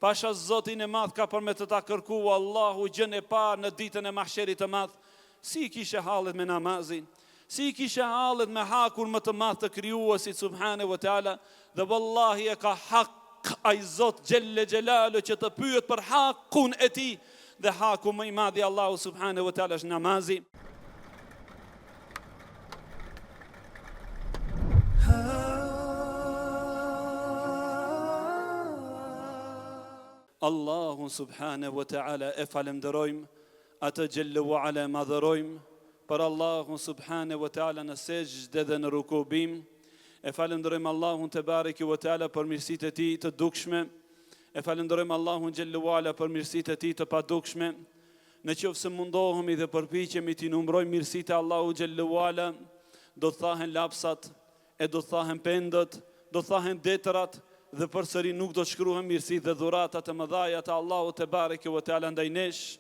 pasha Zotin e madh ka për me të ta kërku Allahu gjën e parë në ditën e mahsherit të madh, si kishe hallet me namazin, si kishe hallet me hakun më të madh të krijuesit subhanahu wa taala, dhe wallahi e ka hak ai Zot xhelle xhelalu që të pyet për hakun e tij, dhe haku më i madh i Allahu subhanahu wa taala është namazi. Allahun subhanahu wa ta'ala e falenderojmë, atë gjellë wa ala madhërojmë, për Allahun subhanahu wa ta'ala në sejdë dhe në rukubim, e falenderojmë Allahun te bareki wa ta'ala për mirësitë e tij të dukshme, e falenderojmë Allahun gjellë wa ala për mirësitë e tij të padukshme, në qoftë se mundohemi dhe përpiqemi t'i numërojmë mirësitë e Allahut gjellë wa ala, do të thahen lapsat, e do të thahen pendët, do të thahen detërat, dhe përsëri nuk do të shkruhen mirësitë dhe dhuratat e mëdha të Allahut te bareke ve teala ndaj nesh.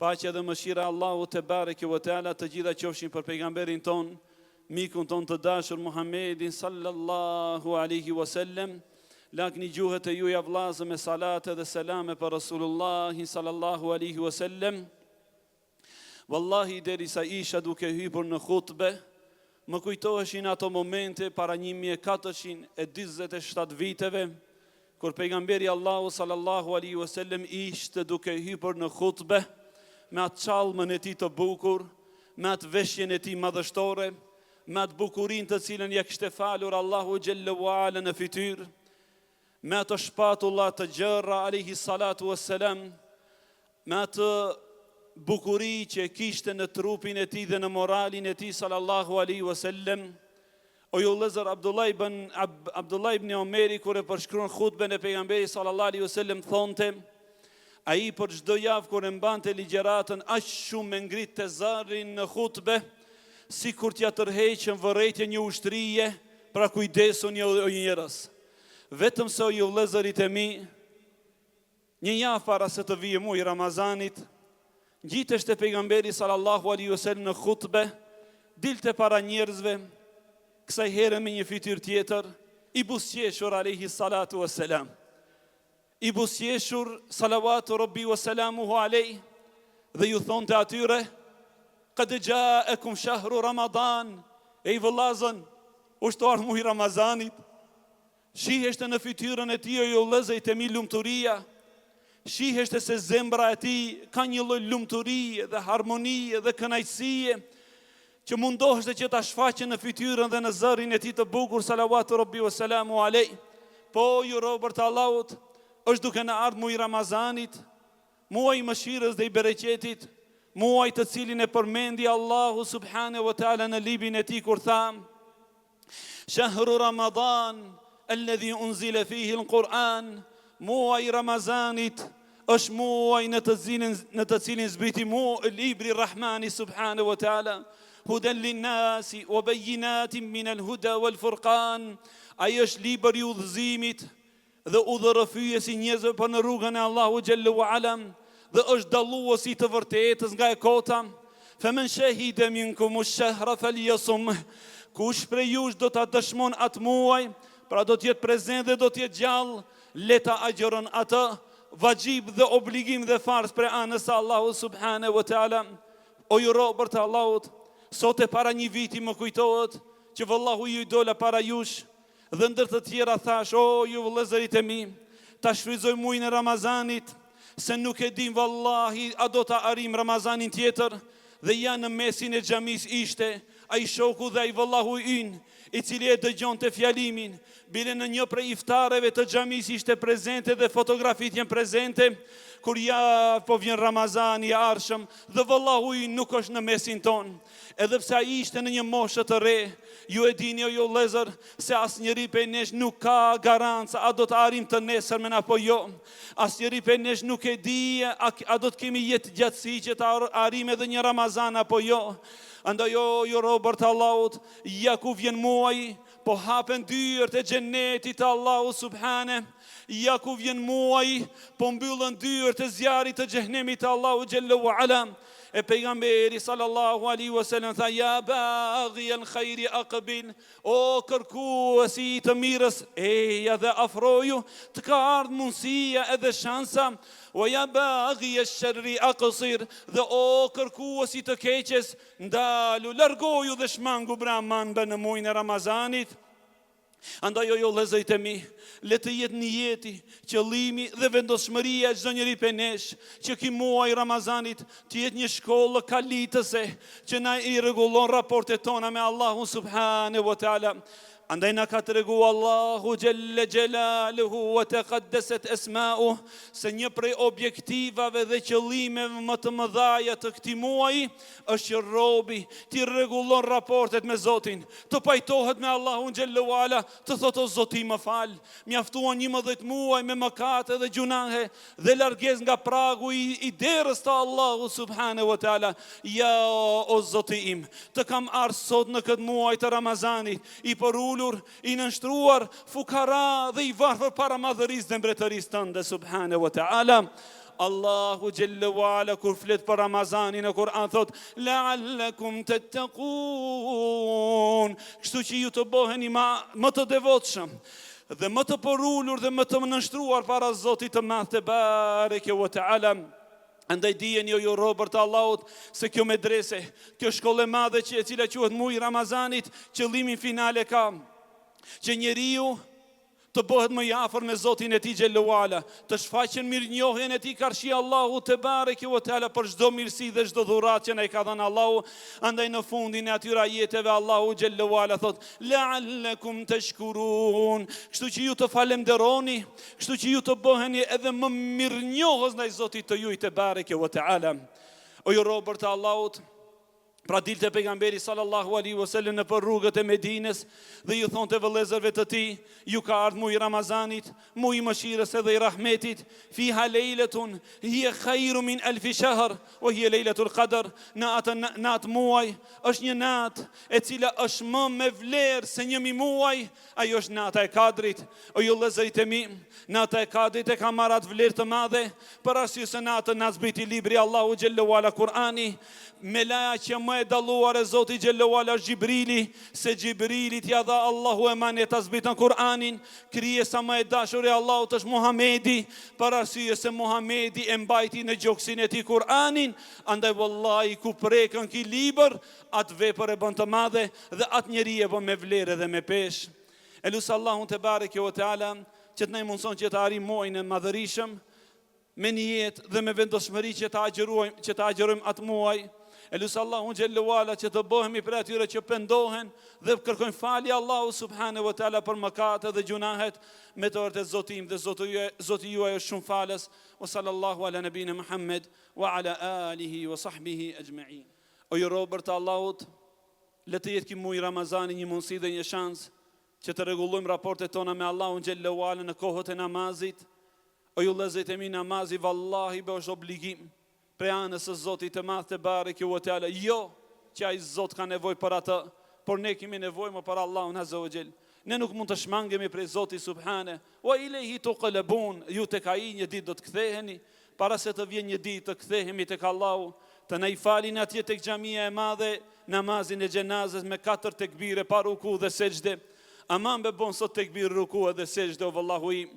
Paqja dhe mëshira e Allahut te bareke ve teala të gjitha qofshin për pejgamberin ton, mikun ton të dashur Muhammedin sallallahu alaihi wasallam. Lakni gjuhët e juaja vllazë me salate dhe selame për Rasulullahin sallallahu alaihi wasallam. Wallahi derisa isha duke hyrë në hutbe, më kujtoheshin ato momente para 1427 viteve, kur pejgamberi Allahu sallallahu alaihi wasallam ishte duke hyrë në hutbe, me atë çalmën e tij të bukur, me atë veshjen e tij madhështore, me atë bukurinë të cilën ja kishte falur Allahu xhallahu ala në fytyrë, me ato shpatulla të gjërra alaihi salatu wassalam, me atë bukuri që kishte në trupin e tij dhe në moralin e tij sallallahu alaihi wasallam. O ju vëllezër, Abdullah ibn Omeri kur e përshkruan hutben e pejgamberit sallallahu alaihi wasallam thonte, ai për çdo javë kur e mbante ligjëratën aq shumë me ngritë zarrin në hutbe, sikur t'ja tërheqën vërejtje një ushtrie, pra kujdesuni o njerëz. Vetëm se o ju vëllezërit e mi, një javë para se të vijë muaji Ramazanit, ngjiteshte pejgamberi sallallahu alaihi wasallam në hutbe, dilte para njerëzve, kësaj herë me një fytyrë tjetër, i buzëqeshur alaihi salatu wassalam. I buzëqeshur salawatu rabbi wa salamuhu alaihi, dhe ju thonte atyre, qad ja'akum shahru Ramadan, e i vëllazën, ushtar muaji Ramazanit. Shiheshte në fytyrën e tij o vëllezërit e mi lumturia, shiheshte se zemra e tij ka një lloj lumturie dhe harmonie dhe kënaqësie që mundoheshte që ta shfaqe në fytyrën dhe në zërin e tij të bukur salawatu rabbi wa salamu alej. Po ju robër të Allahut, është duke në ardhur muaji Ramazanit, muaji i mëshirës dhe i bereqetit, muaji të cilin e përmendi Allahu subhanahu wa taala në librin e tij kur tha: Shahru Ramadan alladhi unzila fihi al-Quran. Muaji Ramazanit është muaj në të cilin zbriti libri Rahmani subhanahu wa taala, hudan linnasi wa bayyinatin min al-huda wal furqan. Ai është libri i udhëzimit dhe udhërrëfyesi njerëzve për në rrugën e Allahu xhallahu ala, dhe është dalluesi të vërtetës nga e kota. Faman shahida minkum ash-shahra falyasum. Kush prej jush do ta dëshmon atë muaj, pra do të jetë prezent dhe do të jetë gjallë, leta agjeron atë, vajib dhe obligim dhe farz për anës Allahu subhanahu wa taala. O ju robër të Allahut, sot e para një viti më kujtohet që vëllahu ju i dola para jush, dhe ndër të tjera thash, o ju vëllezërit e mi, ta shfrytëzoj muajin e Ramazanit, se nuk e dim vallahi a do ta arim Ramazanin tjetër. Dhe ja në mesin e xhamis ishte ai shoku dhe ai vëllahu ynë, i cili e dëgjonte fjalimin. Bile në një prej iftareve të xhamis ishte prezente dhe fotografit janë prezente, kur ja po vjen Ramazani i arshëm dhe vëllahu ynë nuk është në mesin ton. Edhe pse ai ishte në një moshë të re, ju e dini o ju vëllezër se asnjëri prej nesh nuk ka garancë a do të arim të nesërmen apo jo. Asnjëri prej nesh nuk e di a do të kemi jetë gjatësi që të arim edhe një Ramazan apo jo. Andaj jo robër të Allahut, ja ku vjen muaji, po hapen dyert e xhenetit të Allahu subhane, ja ku vjen muaj, po mbyllën dyert e zjarit të xhehenemit të Allahu xhalla wa ala. E pejgamberi sallallahu alaihi wasallam tha ja baghi al-khairi aqbil, o kërkuesi të mirës, eja dhe afroju, të ka ardhur mundësia edhe shansa. O ja baghi ash-sharri aqsir, dhe o kërkuesi të keqes, ndalu, largoju dhe shmangu braman në muajin e Ramazanit. Andaj jo vëllezërit e mi, le të jetë nijeti, qëllimi dhe vendosmëria e çdo njeri prej nesh, që ky muaj Ramazanit të jetë një shkollë kalitëse që na i rregullon raportet tona me Allahun subhanahu wa taala. Andaj na ka tregu Allahu Jelle Jalaluhu wa taqaddasat asma'uhu se një prej objektivave dhe qëllimeve më të mëdha të këtij muaji është që robi të rregullon raportet me Zotin, të pajtohet me Allahun Jelle wala, të thotë o Zoti më fal, mjaftuan 11 muaj me mëkate dhe gjunahe dhe largesë nga pragu i derës të Allahu subhanahu wa taala. Ja o Zoti im, të kam ardhur sot në këtë muaj të Ramazanit, i i nënshtruar, fukara dhe i varfër para madhërisë dhe mbretërisë tënde subhanahu wa taala. Allahu Jelle wa ala kur flet për Ramazanin në Kur'an thot la'allakum tattaqun, kështu që ju të bëheni më të devotshëm dhe më të porulur dhe më të nënshtruar para Zotit të Madh te bareke wa taala. Andaj dijeni jo robër të Allahut se kjo medrese, kjo shkollë e madhe e cila quhet muaji i Ramazanit, qëllimin finale ka që njeriu të bëhet më i afër me Zotin e tij xhallahu ala, të shfaqen mirënjohjen e tij karshi Allahu te bareke ve teala për çdo mirësi dhe çdo dhuratë që na i ka dhënë Allahu. Andaj në fundin e atyre ajeteve Allahu xhallahu ala thot la'allakum tashkurun, kështu që ju të falenderoni, kështu që ju të bëheni edhe më mirënjohës ndaj Zotit të juaj te bareke ve teala. O ju robër të Allahut, pra dilte pejgamberi sallallahu alaihi wasallam në për rrugët e Medinës dhe ju thonte vëllezërve të tij, ju ka ardhur muaji i Ramazanit, muaji i mëshirës edhe i rahmetit, fiha lejletun hiya khairu min alf shahr wa hiya lejletul qadr. Në atë muaj është një natë e cila është më me vlerë se 1000 muaj, ajo është nata e Kadrit. O ju vëllezërit e mi, nata e Kadrit e ka marrë atë vlerë të madhe për arsye se natën na zbriti libri Allahu xhallahu ala Kur'ani. Me laja që më e dalluar e Zoti xhallahu ala është Gjibrili, se Gjibrilit ja dha Allahu emanet ta zbritën Kur'anin. Krijesa më e dashur e Allahut është Muhamedi, për arsye se Muhamedi e mbajti në gjoksin e tij Kur'anin. Andaj wallahi ku prekën ky libër, atë vepër e bën të madhe dhe atë njeri e bën me vlerë dhe me peshë. Elus Allahun te bareke ve teala që të na mundson që të arrijmë muajin e madhërishëm me niyet dhe me vendosmëri që ta agjerojmë atë muaj. Elus Allahun xhallahu ala që të bëhemi për atyre që pendohen dhe kërkojnë falje Allahu subhanahu wa taala për mëkatet dhe gjunahet, me të vërtetë Zoti im dhe Zoti juaj është shumë falës. Wa sallallahu ala nabina Muhammad wa ala alihi wa sahbihi ajma'in. O ju robër të Allahut, le të jetë ky muaj Ramazani një mundësi dhe një shans që të rregullojmë raportet tona me Allahun xhallahu ala në kohët e namazit. O ju vëllezërit e mi, namazi vallahi është obligim prej anës së Zotit të Madh te bareke ve teala. Jo që ai Zot ka nevojë për atë, por ne kemi nevojë më për Allahun azza wa jall. Ne nuk mund të shmangemi prej Zotit subhane. Wa ilayhi tuqlabun, ju tek ai një ditë do të ktheheni, para se të vjen një ditë të kthehemi tek Allahu, të na i falin atje tek xhamia e madhe namazin e xhenazës me 4 tekbire pa ruku dhe sejdë. Aman be bon sot tekbir ruku dhe sejdë o vallahu im.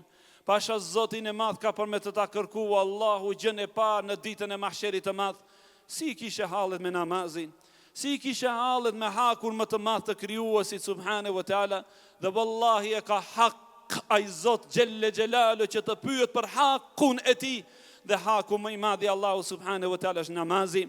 Pasha Zotin e Madh ka për me të ta kërku Allahu gjën e parë në ditën e mahsherit të madh, si kishe hallet me namazin, si kishe hallet me hakun më të madh të krijuesit subhanahu wa taala. Dhe vallahi e ka hak ai Zot xhelle xhelalu që të pyet për hakun e tij, dhe haku më i madh i Allahu subhanahu wa taala është namazi.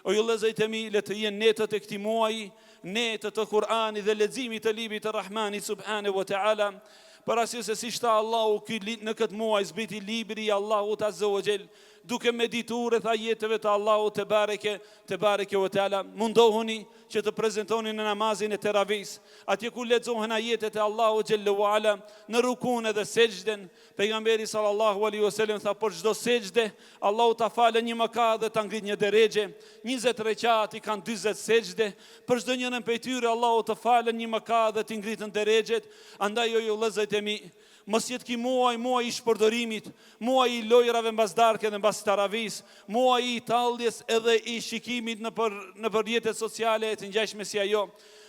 O ju vëllezërit e mi, le të jenë netët e këtij muaji, netët e Kur'anit dhe leximit të librit të Rahmanit subhanahu wa taala. Për arsye se si shta Allahu në këtë muaj zbriti libri i Allahut azza wa jall, duke medituar rreth ajeteve të Allahut te bareke ve teala. Mundohuni që të prezentoni në namazin e teravis, atje ku lexohen ajetet e Allahut xhallahu ala, në rukun dhe sejdën. Pejgamberi sallallahu alaihi wasallam tha për çdo sejdë Allahu ta falë një mëkat dhe ta ngrit një derexhe. 20 rekat i kanë 40 sejdë, për çdo njërin prej tyre Allahu të falë një mëkat dhe të ngritën derexhet. Andaj ju vëllezërit e mi, Mos jetë ki muaj i shpërdorimit, muaj i lojrave mbas darke dhe mbas taravis, muaj i talljes edhe i shikimit në për rrjetet sociale të ngjashme si ajo,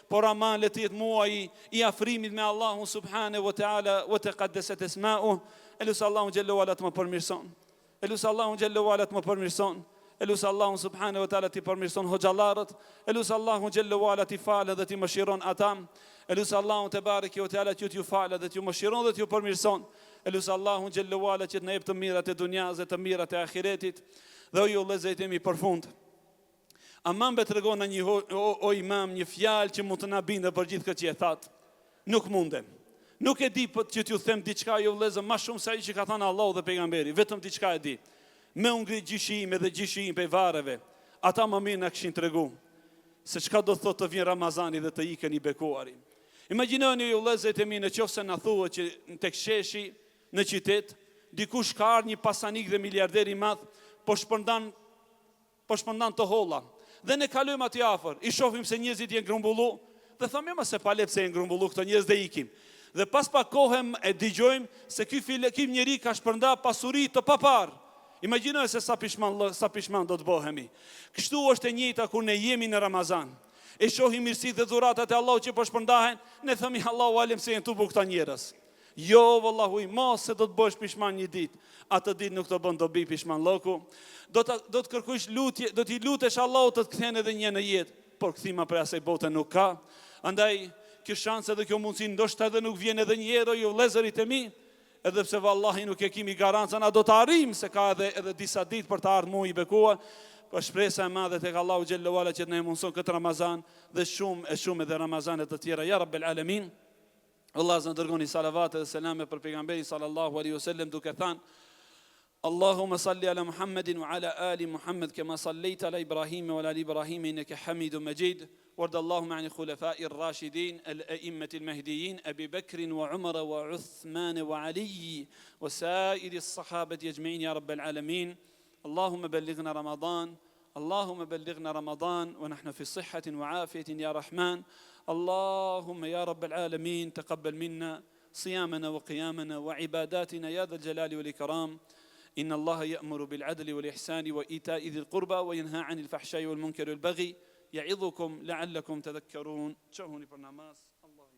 por aman le të jetë muaj i afrimit me Allahun subhanahu wa taala wa taqaddasat asma'u. Elusë Allahun xhallahu ala të më përmirëson. Elusë Allahun xhallahu ala të më përmirëson. Elusë Allahun subhanahu wa taala të përmirëson hoxhallarët. Elusë Allahun xhallahu ala të falë dhe të mëshiron ata. Elusë Allahun te bareke ve teala që t'ju falë dhe t'ju mëshiron dhe t'ju përmirëson. Elusë Allahun xhallahu ala që të na jep të mirat e dunjas dhe të mirat e ahiretit. Dhe ju vëllezër për fund. Aman be tregon një o imam një fjalë që mund të na bindë për gjithë këtë që e that. Nuk mundem. Nuk e di për që t'ju them diçka ju vëllezër më shumë se ai që ka thënë Allahu dhe pejgamberi, vetëm diçka e di. Me ungrit gjyshime dhe gjyshime pe vareve, ata më mirë na kishin tregu se çka do thotë të vjen Ramazani dhe të ikën i bekuari. Imagjinoni ju vëllezër e mi nëse na thuhet që tek sheshi në qytet dikush ka ardhur një pasanik dhe miliarder i madh, po shpërndan të holla. Dhe ne kalojmë aty afër, i shohim se njerëzit janë grumbullu, dhe thamë më se pa lep se janë grumbullu këto njerëz dhe ikim. Dhe pas pak kohëm e dëgjojmë se ky njeri ka shpërnda pasuri të papar. Imagjinoj se sa pishman do të bëhemi. Kështu është e njëjta kur ne jemi në Ramazan. E shohim mirësitë dhe dhuratat e Allahut që po shpërndahen, ne themi Allahu alem se janë tubu këta njerëz. Jo vallahu, mos se do të bësh pishman një ditë. Atë ditë nuk të bën dobi pishman lloku. Do të kërkosh lutje, do t'i lutesh Allahut të të kthen edhe një në jetë, por kthima për asaj bote nuk ka. Andaj kjo shanse dhe kjo mundësi ndoshta edhe nuk vjen edhe një herë ju vëllezërit e mi, edhe pse vallahi nuk e kemi garancën, a do të arrijmë se ka edhe disa ditë për të ardhur muaji i bekuar. Po shpresa e madhe tek Allahu xhallahu ala që të na mundson këtë Ramazan dhe shumë edhe Ramazane të tjera ya rabbel alamin. Allah zë dërgoni salavat dhe selame për pejgamberin sallallahu alaihi wasallam duke thënë Allahumma salli ala Muhammedin wa ala ali Muhammed kama sallaita ala Ibrahim wa ala Ibrahim innaka Hamidum Majid. وارض اللهم عن الخلفاء الراشدين الأئمة المهديين أبي بكر وعمر وعثمان وعلي وسائر الصحابة أجمعين يا رب العالمين. اللهم بلغنا رمضان، اللهم بلغنا رمضان ونحن في صحة وعافية يا رحمن. اللهم يا رب العالمين تقبل منا صيامنا وقيامنا وعباداتنا يا ذا الجلال والإكرام. إن الله يأمر بالعدل والإحسان وإيتاء ذي القربى وينهى عن الفحشاء والمنكر والبغي يعظكم لعلكم تذكرون. شهوني برنامج الله